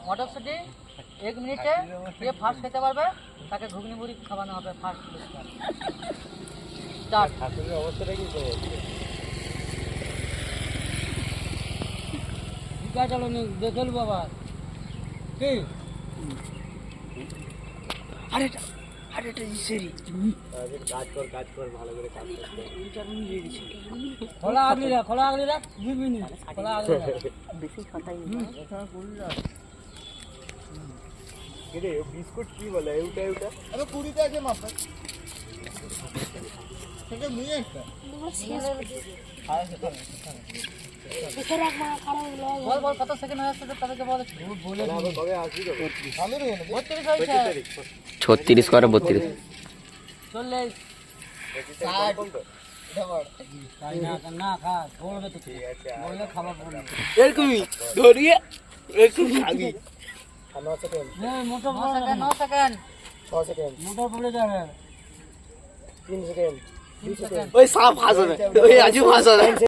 মটরশুঁটি 1 মিনিটে যে ফার্স্ট খেতে পারবে তাকে ঘুগনি মুড়ি খাওয়ানো হবে ফার্স্ট পুরস্কার। স্টার্ট। ঠাকুরের অবস্থাটা কি করে? বিকা চলো দেখল বাবা কি আরে কাজ কর ভালো করে কাজ করতে। খোলা আগলি রাখ 2 মিনিট খোলা আগলি রাখ বেশি কথাই রে বিস্কুট কি বলে এইটা আরে 20 আছে মাত্র থেকে নিয়ে একটা বল কত সেকেন্ড হয়ে আসছে তাদেরকে বল বলে আবার কবে আসবি তো? ভালো রে 32 হয়েছে 36 করে 32 40 তাই না খা বলবে তো ঠিক আছে বললে খাবার পড়বে এরকমই ধরিয়ে একটু খাবি। 9 second, motor 9 second 6 second, motor পড়ে যাবে 3 সেকেন্ড, 2 সেকেন্ড। ওই সাপ হাসে ওই আজু হাসে